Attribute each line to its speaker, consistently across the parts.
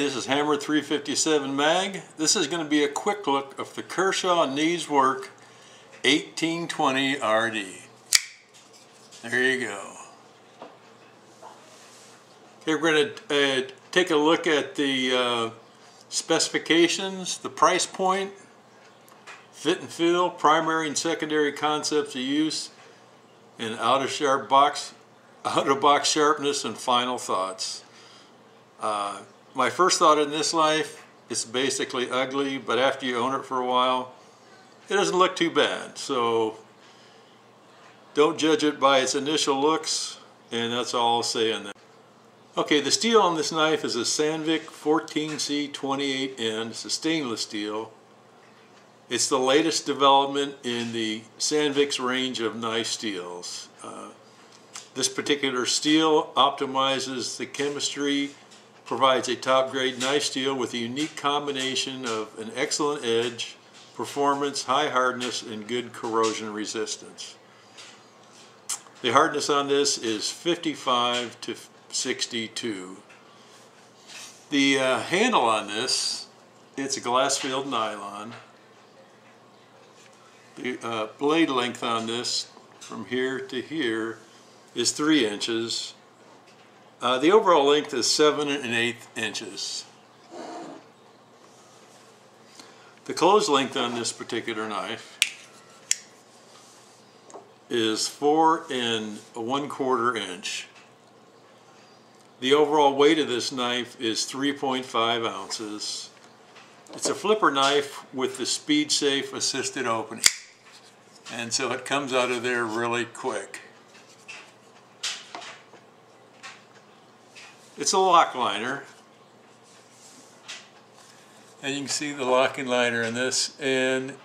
Speaker 1: this is Hammer 357 Mag. This is going to be a quick look of the Kershaw Needs Work 1820 RD. There you go. Okay, we're going to take a look at the specifications, the price point, fit and feel, primary and secondary concepts of use, and out-of-box sharpness and final thoughts. My first thought in this life, it's basically ugly, but after you own it for a while, it doesn't look too bad. So don't judge it by its initial looks, and that's all I'll say on that. Okay, the steel on this knife is a Sandvik 14C28N. It's a stainless steel. It's the latest development in the Sandvik's range of knife steels. This particular steel optimizes the chemistry, provides a top-grade knife steel with a unique combination of an excellent edge, performance, high hardness, and good corrosion resistance. The hardness on this is 55 to 62. The handle on this, it's a glass-filled nylon. The blade length on this, from here to here, is 3 inches. The overall length is 7 1/8 inches. The close length on this particular knife is 4 1/4 inch. The overall weight of this knife is 3.5 ounces. It's a flipper knife with the speed safe assisted opening, and so it comes out of there really quick. It's a lock liner, and you can see the locking liner in this, and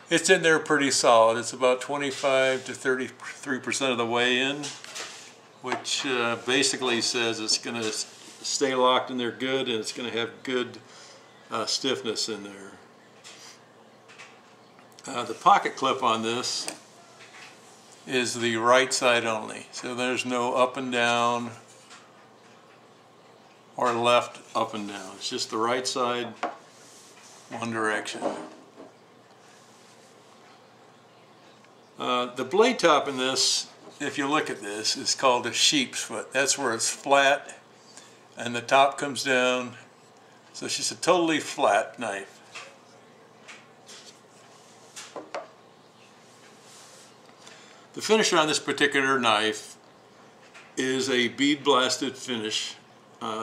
Speaker 1: it's in there pretty solid. It's about 25 to 33% of the way in, which basically says it's going to stay locked in there good, and it's going to have good stiffness in there. The pocket clip on this is the right side only, so there's no up and down or left up and down. It's just the right side, one direction. The blade top in this, if you look at this, is called a sheep's foot. That's where it's flat and the top comes down, so it's just a totally flat knife. The finish on this particular knife is a bead blasted finish.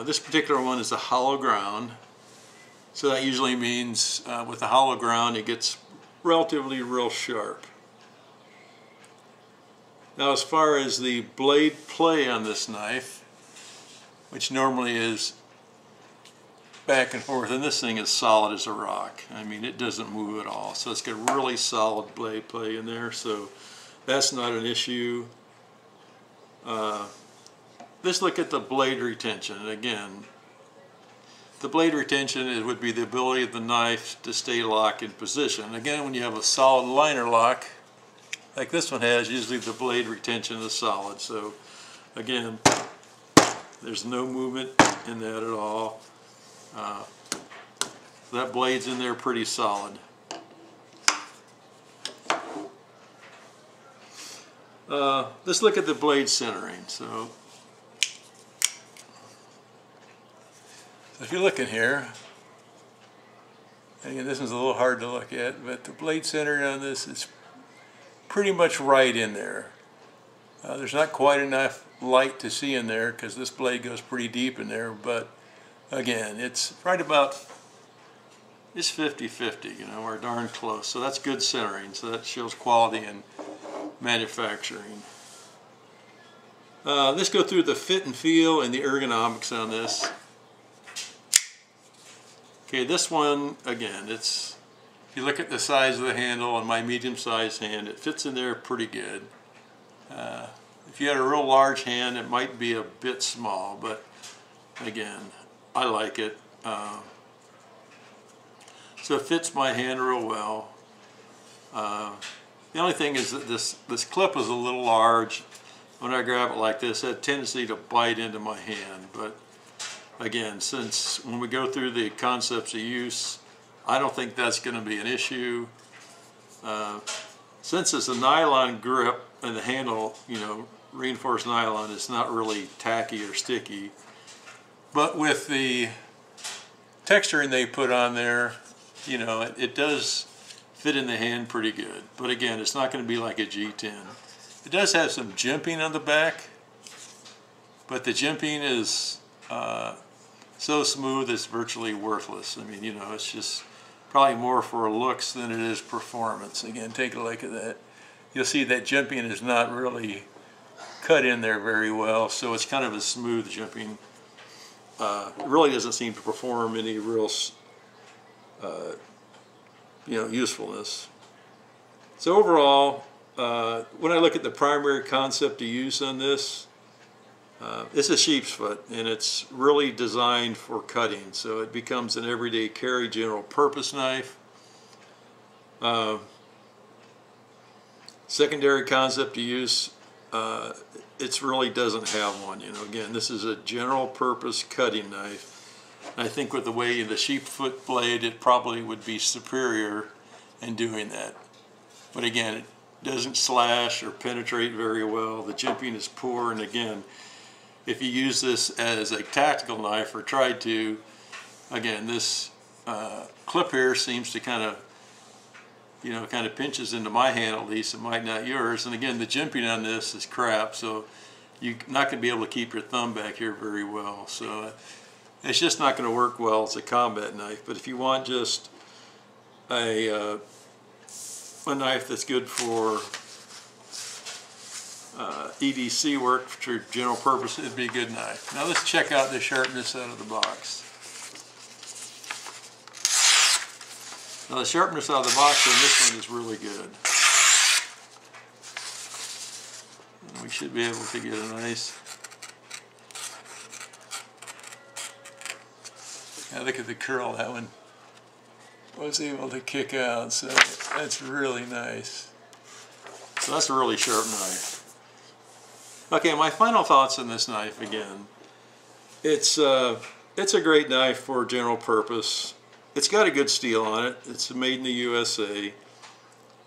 Speaker 1: This particular one is a hollow ground, so that usually means with the hollow ground it gets relatively real sharp. Now, as far as the blade play on this knife, which normally is back and forth, and this thing is solid as a rock. I mean, it doesn't move at all, so it's got really solid blade play in there, so that's not an issue. Let's look at the blade retention. And again, the blade retention would be the ability of the knife to stay locked in position. Again, when you have a solid liner lock, like this one has, usually the blade retention is solid. So again, there's no movement in that at all. That blade's in there pretty solid. Let's look at the blade centering. So if you look in here, and again, this one's a little hard to look at, but the blade centering on this is pretty much right in there. There's not quite enough light to see in there because this blade goes pretty deep in there, but again, it's right about, it's 50-50, you know, we're darn close. So that's good centering, so that shows quality in manufacturing. Let's go through the fit and feel and the ergonomics on this. Okay, this one, again, it's, if you look at the size of the handle on my medium-sized hand, it fits in there pretty good. If you had a real large hand, it might be a bit small, but again, I like it. So it fits my hand real well. The only thing is that this clip is a little large. When I grab it like this, it had a tendency to bite into my hand, but again, since when we go through the concepts of use, I don't think that's going to be an issue. Since it's a nylon grip and the handle, you know, reinforced nylon, it's not really tacky or sticky. But with the texturing they put on there, you know, it does fit in the hand pretty good. But again, it's not going to be like a G10. It does have some jimping on the back, but the jimping is so smooth it's virtually worthless. I mean, you know, it's just probably more for looks than it is performance. Again, take a look at that. You'll see that jimping is not really cut in there very well, so it's kind of a smooth jimping. It really doesn't seem to perform any real, you know, usefulness. So overall, when I look at the primary concept of use on this, it's a sheep's foot, and it's really designed for cutting, so it becomes an everyday carry general purpose knife. Secondary concept of use, it really doesn't have one. You know, again, this is a general purpose cutting knife. And I think with the way the sheep foot blade, it probably would be superior in doing that. But again, it doesn't slash or penetrate very well. The jimping is poor, and again, if you use this as a tactical knife or tried to, again, this clip here seems to kind of, you know, kind of pinches into my hand at least. It might not yours. And again, the jimping on this is crap, so you're not going to be able to keep your thumb back here very well. So it's just not going to work well as a combat knife. But if you want just a knife that's good for EDC work for general purpose, it'd be a good knife. Now let's check out the sharpness out of the box. Now the sharpness out of the box on this one is really good. And we should be able to get a nice, now look at the curl that one was able to kick out, so that's really nice. So that's a really sharp knife. Okay, my final thoughts on this knife again. It's a great knife for general purpose. It's got a good steel on it. It's made in the USA.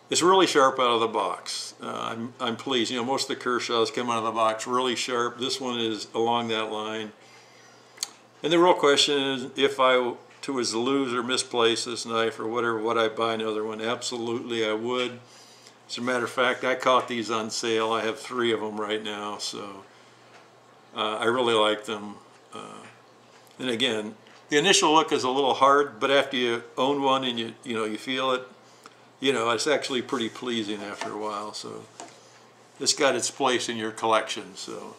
Speaker 1: It's really sharp out of the box. I'm pleased. You know, most of the Kershaws come out of the box really sharp. This one is along that line. And the real question is, if I was to lose or misplace this knife or whatever, would I buy another one? Absolutely, I would. As a matter of fact, I caught these on sale. I have 3 of them right now, so I really like them. And again, the initial look is a little hard, but after you own one and you feel it, you know, it's actually pretty pleasing after a while. So it's got its place in your collection. So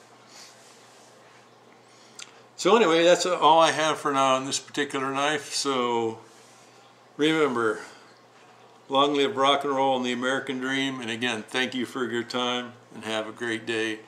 Speaker 1: anyway, that's all I have for now on this particular knife. So remember, long live rock and roll and the American dream. And again, thank you for your time and have a great day.